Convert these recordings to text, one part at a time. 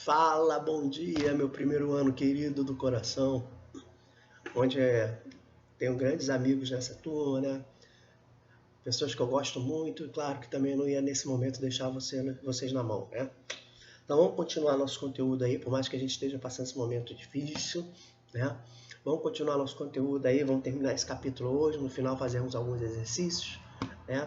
Fala, bom dia, meu primeiro ano querido do coração, onde tenho grandes amigos nessa turma, né? Pessoas que eu gosto muito, e claro que também não ia nesse momento deixar vocês na mão, né? Então vamos continuar nosso conteúdo aí, por mais que a gente esteja passando esse momento difícil, né? Vamos continuar nosso conteúdo aí, vamos terminar esse capítulo hoje, no final fazermos alguns exercícios, né?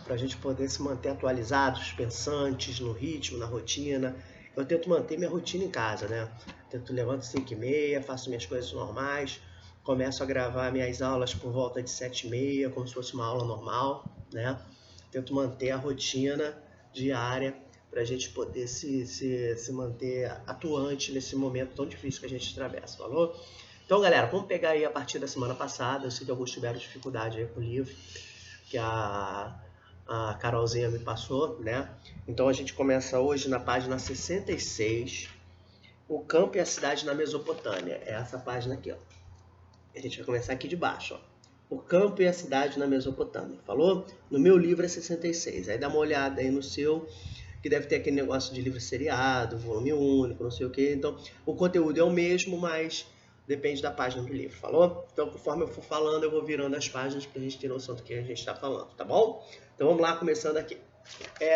Para a gente poder se manter atualizados, pensantes, no ritmo, na rotina. Eu tento manter minha rotina em casa, né? Tento levanto 5h30, faço minhas coisas normais, começo a gravar minhas aulas por volta de 7h30, como se fosse uma aula normal, né? Tento manter a rotina diária para a gente poder se manter atuante nesse momento tão difícil que a gente atravessa, falou? Então, galera, vamos pegar aí a partir da semana passada. Eu sei que alguns tiveram dificuldade aí com o livro, que a Carolzinha me passou, né? Então a gente começa hoje na página 66, o campo e a cidade na Mesopotâmia. É essa página aqui, ó. A gente vai começar aqui de baixo, ó. O campo e a cidade na Mesopotâmia. Falou? No meu livro é 66. Aí dá uma olhada aí no seu, que deve ter aquele negócio de livro seriado, volume único, não sei o que. Então, o conteúdo é o mesmo, mas depende da página do livro, falou? Então, conforme eu for falando, eu vou virando as páginas para a gente ter noção do que a gente está falando, tá bom? Então, vamos lá, começando aqui.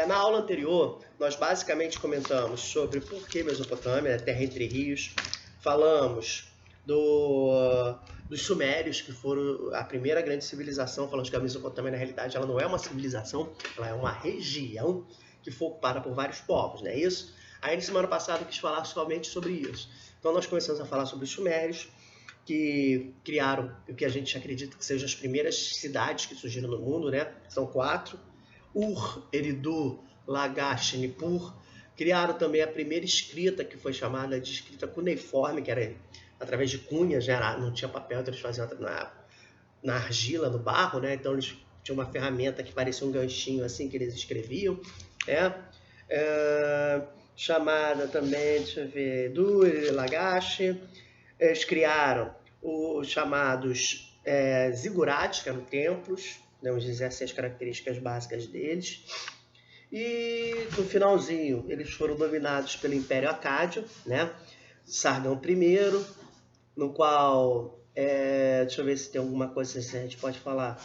Na aula anterior, nós basicamente comentamos sobre por que Mesopotâmia, terra entre rios. Falamos dos sumérios, que foram a primeira grande civilização. Falamos que a Mesopotâmia, na realidade, ela não é uma civilização, ela é uma região que foi ocupada por vários povos, não é isso? Aí, na semana passada, eu quis falar somente sobre isso. Então, nós começamos a falar sobre os sumérios, que criaram o que a gente acredita que sejam as primeiras cidades que surgiram no mundo, né? São 4. Ur, Eridu, Lagash, Nippur. Criaram também a primeira escrita, que foi chamada de escrita cuneiforme, que era através de cunhas, não tinha papel, então eles faziam na argila, no barro, né? Então eles tinham uma ferramenta que parecia um ganchinho assim que eles escreviam, né? Chamada também, deixa eu ver, Dur, Lagash. Eles criaram os chamados zigurates, que eram templos, vamos dizer assim, as características básicas deles. E no finalzinho, eles foram dominados pelo Império Acádio, né? Sargão I, no qual, deixa eu ver se tem alguma coisa que a gente pode falar.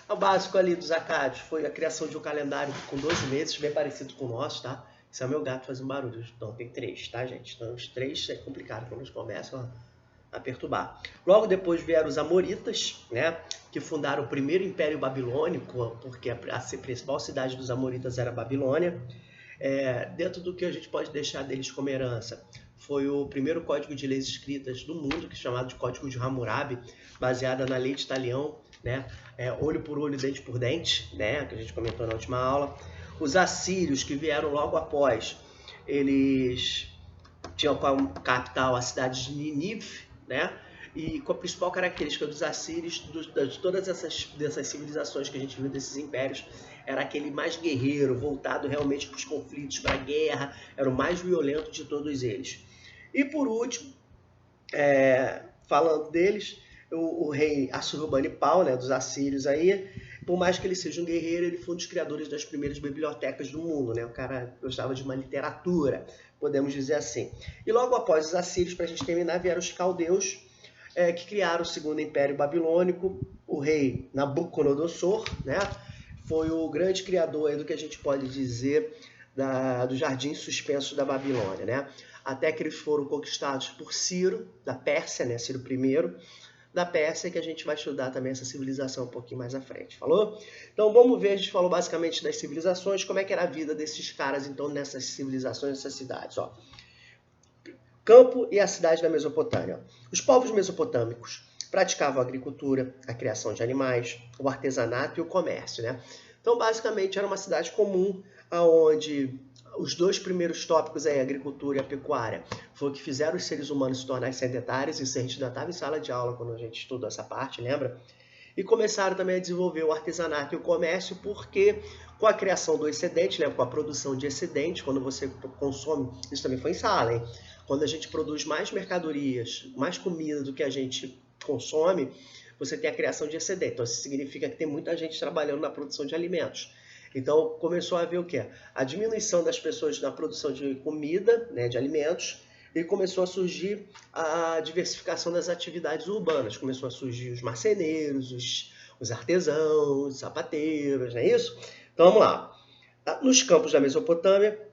O básico ali dos Acádios foi a criação de um calendário com 12 meses, bem parecido com o nosso, tá? Esse é o meu gato fazendo barulho. Então tem 3, tá, gente? Então os 3 é complicado quando eles começam a perturbar. Logo depois vieram os Amoritas, né? Que fundaram o primeiro Império Babilônico, porque a principal cidade dos Amoritas era a Babilônia. Dentro do que a gente pode deixar deles como herança, foi o primeiro código de leis escritas do mundo, que é chamado de Código de Hammurabi, baseada na lei de Talião, né? Olho por olho, dente por dente, né? Que a gente comentou na última aula. Os assírios, que vieram logo após, eles tinham como capital a cidade de Nínive, né? E com a principal característica dos assírios, de todas dessas civilizações que a gente viu, desses impérios, era aquele mais guerreiro, voltado realmente para os conflitos, para a guerra, era o mais violento de todos eles. E por último, falando deles, o rei Assurbanipal, né, dos assírios aí, por mais que ele seja um guerreiro, ele foi um dos criadores das primeiras bibliotecas do mundo, né? O cara gostava de uma literatura, podemos dizer assim. E logo após os assírios, para a gente terminar, vieram os caldeus, que criaram o segundo império babilônico. O rei Nabucodonosor, né? Foi o grande criador aí do que a gente pode dizer do jardim suspenso da Babilônia, né? Até que eles foram conquistados por Ciro, da Pérsia, né? Ciro I, da Pérsia, que a gente vai estudar também essa civilização um pouquinho mais à frente, falou? Então vamos ver, a gente falou basicamente das civilizações, como é que era a vida desses caras, então, nessas civilizações, nessas cidades, ó. Campo e a cidade da Mesopotâmia. Os povos mesopotâmicos praticavam a agricultura, a criação de animais, o artesanato e o comércio, né? Então, basicamente, era uma cidade comum, onde os 2 primeiros tópicos aí, a agricultura e a pecuária, foi o que fizeram os seres humanos se tornarem sedentários. Isso a gente ainda estava em sala de aula quando a gente estudou essa parte, lembra? E começaram também a desenvolver o artesanato e o comércio, porque com a criação do excedente, né, com a produção de excedente, quando você consome, isso também foi em sala, hein? Quando a gente produz mais mercadorias, mais comida do que a gente consome, você tem a criação de excedente. Então, isso significa que tem muita gente trabalhando na produção de alimentos. Então começou a haver o quê? A diminuição das pessoas na produção de comida, né, de alimentos, e começou a surgir a diversificação das atividades urbanas. Começou a surgir os marceneiros, os artesãos, os sapateiros, não é isso? Então vamos lá. Nos campos da Mesopotâmia,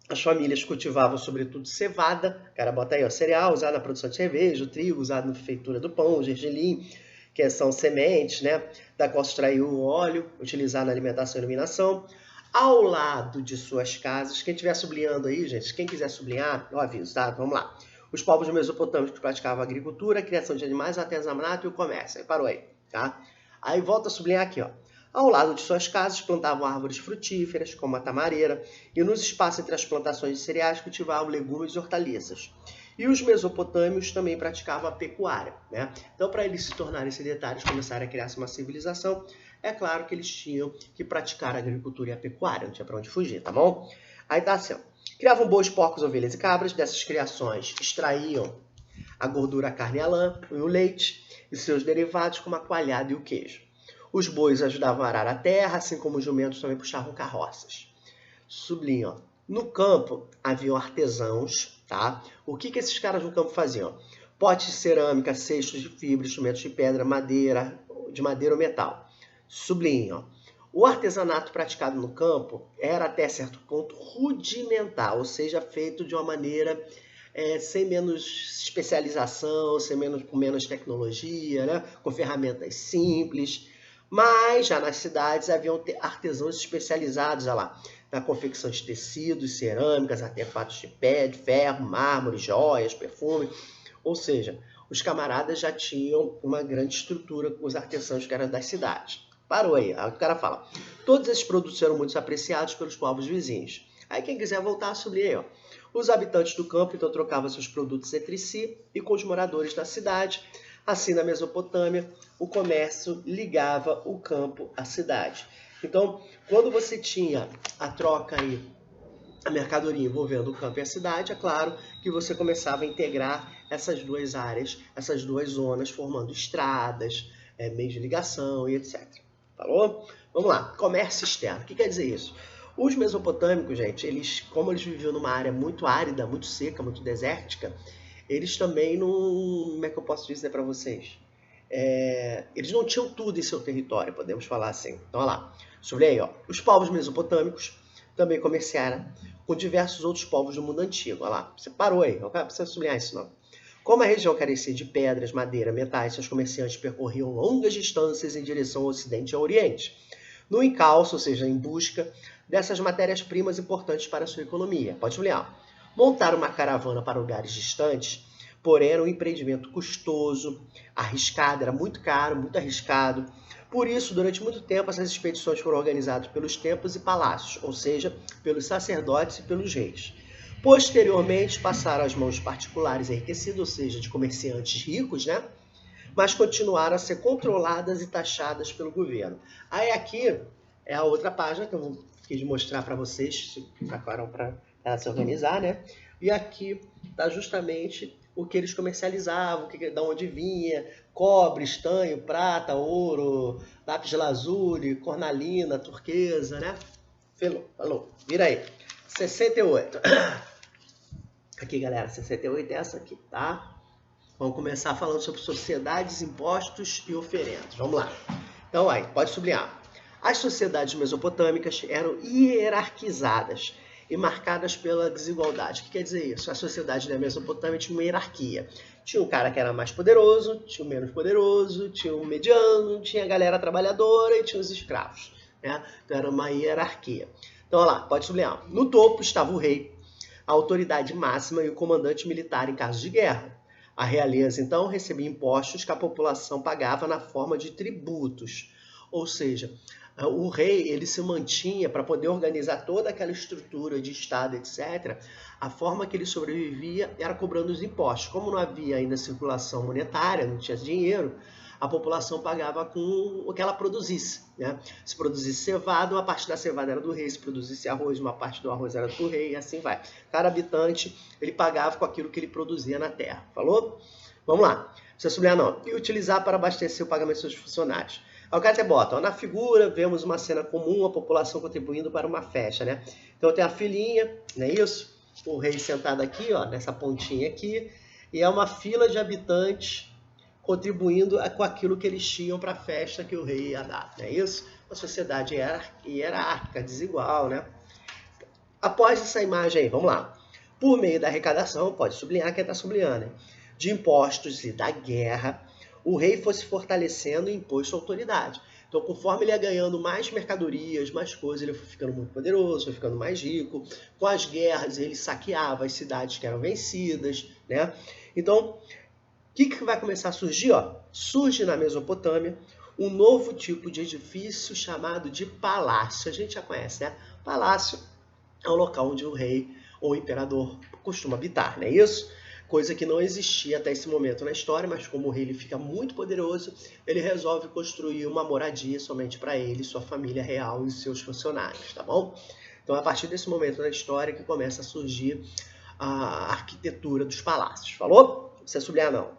as famílias cultivavam sobretudo cevada, cara, bota aí, ó, cereal usado na produção de cerveja, o trigo usado na feitura do pão, o gergelim, que são sementes, né, da qual se extraiu o óleo, utilizado na alimentação e iluminação. Ao lado de suas casas, quem estiver sublinhando aí, gente, quem quiser sublinhar, eu aviso, tá? Vamos lá. Os povos mesopotâmicos praticavam a agricultura, a criação de animais, o artesanato e o comércio. Aí parou aí, tá? Aí volta a sublinhar aqui, ó. Ao lado de suas casas, plantavam árvores frutíferas, como a tamareira, e nos espaços entre as plantações de cereais cultivavam legumes e hortaliças. E os mesopotâmios também praticavam a pecuária, né? Então, para eles se tornarem sedentários, começarem a criar uma civilização, é claro que eles tinham que praticar a agricultura e a pecuária, não tinha para onde fugir, tá bom? Aí tá assim, ó. Criavam bois, porcos, ovelhas e cabras, dessas criações extraíam a gordura, a carne e a lã, e o leite, e seus derivados, como a coalhada e o queijo. Os bois ajudavam a arar a terra, assim como os jumentos também puxavam carroças. Sublinho, ó. No campo haviam artesãos, tá? O que esses caras no campo faziam? Potes de cerâmica, cestos de fibra, instrumentos de pedra, de madeira ou metal. Sublinho, ó. O artesanato praticado no campo era até certo ponto rudimentar, ou seja, feito de uma maneira sem menos especialização, com menos tecnologia, né? Com ferramentas simples. Mas já nas cidades haviam artesãos especializados, olha lá, na confecção de tecidos, cerâmicas, artefatos de pé, de ferro, mármore, joias, perfume. Ou seja, os camaradas já tinham uma grande estrutura com os artesãos que eram das cidades. Parou aí, o cara fala. Todos esses produtos eram muito apreciados pelos povos vizinhos. Aí quem quiser voltar, sublinha aí, ó. Os habitantes do campo então trocavam seus produtos entre si e com os moradores da cidade. Assim, na Mesopotâmia, o comércio ligava o campo à cidade. Então, quando você tinha a troca aí, a mercadoria envolvendo o campo e a cidade, é claro que você começava a integrar essas duas áreas, essas duas zonas, formando estradas, meios de ligação e etc. Falou? Vamos lá, comércio externo. O que quer dizer isso? Os mesopotâmicos, gente, como eles viviam numa área muito árida, muito seca, muito desértica, eles também não... Como é que eu posso dizer para vocês? Eles não tinham tudo em seu território, podemos falar assim. Então, olha lá. Sobre aí, ó. Os povos mesopotâmicos também comerciaram com diversos outros povos do mundo antigo. Olha lá. Você parou aí. Não precisa sublinhar isso, não. Como a região carecia de pedras, madeira, metais, seus comerciantes percorriam longas distâncias em direção ao ocidente e ao oriente, no encalço, ou seja, em busca dessas matérias-primas importantes para a sua economia. Pode sublinhar. Montar uma caravana para lugares distantes, porém era um empreendimento custoso, arriscado, era muito caro, muito arriscado. Por isso, durante muito tempo, essas expedições foram organizadas pelos templos e palácios, ou seja, pelos sacerdotes e pelos reis. Posteriormente, passaram às mãos particulares enriquecidos, ou seja, de comerciantes ricos, né? Mas continuaram a ser controladas e taxadas pelo governo. Aí aqui é a outra página que eu quis mostrar para vocês, para ela se organizar, né? E aqui está justamente o que eles comercializavam, da onde vinha, cobre, estanho, prata, ouro, lápis lazuli, cornalina, turquesa, né? Falou, vira aí. 68. Aqui, galera, 68 é essa aqui, tá? Vamos começar falando sobre sociedades, impostos e oferendas. Vamos lá. Então, aí, pode sublinhar. As sociedades mesopotâmicas eram hierarquizadas e marcadas pela desigualdade. O que quer dizer isso? A sociedade da Mesopotâmia tinha uma hierarquia. Tinha um cara que era mais poderoso, tinha o menos poderoso, tinha o mediano, tinha a galera trabalhadora e tinha os escravos, né? Então era uma hierarquia. Então, olha lá, pode sublinhar. No topo estava o rei, a autoridade máxima e o comandante militar em caso de guerra. A realeza, então, recebia impostos que a população pagava na forma de tributos. Ou seja, o rei ele se mantinha para poder organizar toda aquela estrutura de Estado, etc. A forma que ele sobrevivia era cobrando os impostos. Como não havia ainda circulação monetária, não tinha dinheiro, a população pagava com o que ela produzisse, né? Se produzisse cevada, uma parte da cevada era do rei. Se produzisse arroz, uma parte do arroz era do rei, e assim vai. Cada habitante ele pagava com aquilo que ele produzia na terra. Falou? Vamos lá. Não precisa sublinhar não. E utilizar para abastecer o pagamento dos seus funcionários. Aí o cara até bota, ó, na figura vemos uma cena comum, a população contribuindo para uma festa, né? Então tem a filhinha, não é isso? O rei sentado aqui, ó, nessa pontinha aqui, e é uma fila de habitantes contribuindo com aquilo que eles tinham para a festa que o rei ia dar, não é isso? Uma sociedade hierárquica, desigual, né? Após essa imagem aí, vamos lá. Por meio da arrecadação, pode sublinhar quem está sublinhando, hein? De impostos e da guerra, o rei foi se fortalecendo e impôs sua autoridade. Então, conforme ele ia ganhando mais mercadorias, mais coisas, ele foi ficando muito poderoso, foi ficando mais rico. Com as guerras, ele saqueava as cidades que eram vencidas, né? Então, o que vai começar a surgir? Ó? Surge na Mesopotâmia um novo tipo de edifício chamado de palácio. A gente já conhece, né? Palácio é o local onde o rei ou o imperador costuma habitar, não é isso? Coisa que não existia até esse momento na história, mas como o rei ele fica muito poderoso, ele resolve construir uma moradia somente para ele, sua família real e seus funcionários, tá bom? Então, a partir desse momento na história que começa a surgir a arquitetura dos palácios. Falou? Não precisa sublinhar, não.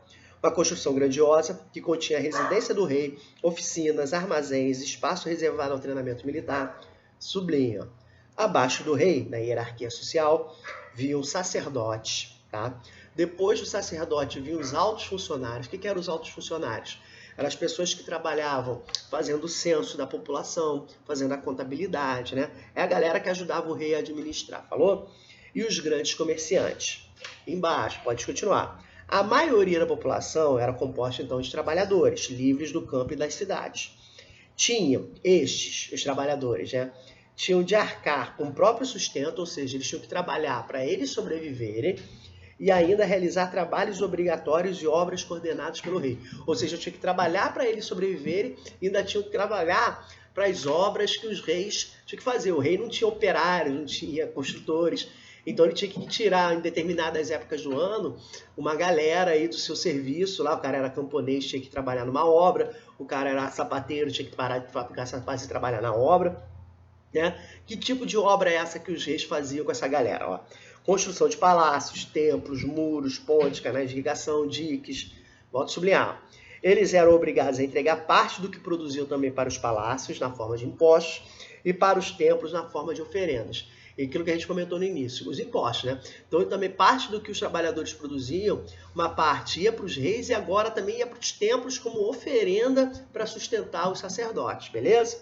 Uma construção grandiosa que continha a residência do rei, oficinas, armazéns, espaço reservado ao treinamento militar. Sublinha. Abaixo do rei, na hierarquia social, viam sacerdotes, tá? Depois do sacerdote vinham os altos funcionários. O que eram os altos funcionários? Eram as pessoas que trabalhavam fazendo o censo da população, fazendo a contabilidade, né? É a galera que ajudava o rei a administrar, falou? E os grandes comerciantes. Embaixo, pode continuar. A maioria da população era composta, então, de trabalhadores, livres do campo e das cidades. Tinham estes, os trabalhadores, né? Tinham de arcar com o próprio sustento, ou seja, eles tinham que trabalhar para eles sobreviverem e ainda realizar trabalhos obrigatórios e obras coordenadas pelo rei. Ou seja, tinha que trabalhar para eles sobreviverem e ainda tinham que trabalhar para as obras que os reis tinham que fazer. O rei não tinha operários, não tinha construtores, então ele tinha que tirar em determinadas épocas do ano uma galera aí do seu serviço. Lá o cara era camponês, tinha que trabalhar numa obra, o cara era sapateiro, tinha que parar de fabricar sapatos e trabalhar na obra. Né? Que tipo de obra é essa que os reis faziam com essa galera? Ó? Construção de palácios, templos, muros, pontes, canais de irrigação, diques. Volto a sublinhar. Eles eram obrigados a entregar parte do que produziam também para os palácios, na forma de impostos, e para os templos, na forma de oferendas. E aquilo que a gente comentou no início, os impostos, né? Então, também parte do que os trabalhadores produziam, uma parte ia para os reis e agora também ia para os templos como oferenda para sustentar os sacerdotes, beleza?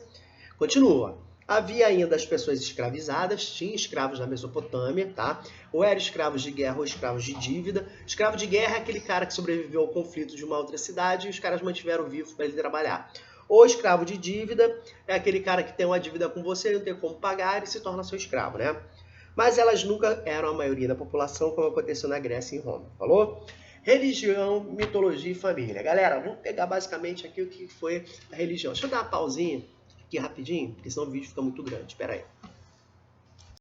Continua. Havia ainda as pessoas escravizadas, tinha escravos na Mesopotâmia, tá? Ou eram escravos de guerra ou escravos de dívida. Escravo de guerra é aquele cara que sobreviveu ao conflito de uma outra cidade e os caras mantiveram vivo para ele trabalhar. Ou escravo de dívida é aquele cara que tem uma dívida com você, não tem como pagar e se torna seu escravo, né? Mas elas nunca eram a maioria da população, como aconteceu na Grécia e em Roma, falou? Religião, mitologia e família. Galera, vamos pegar basicamente aqui o que foi a religião. Deixa eu dar uma pausinha aqui rapidinho, porque senão o vídeo fica muito grande. Espera aí.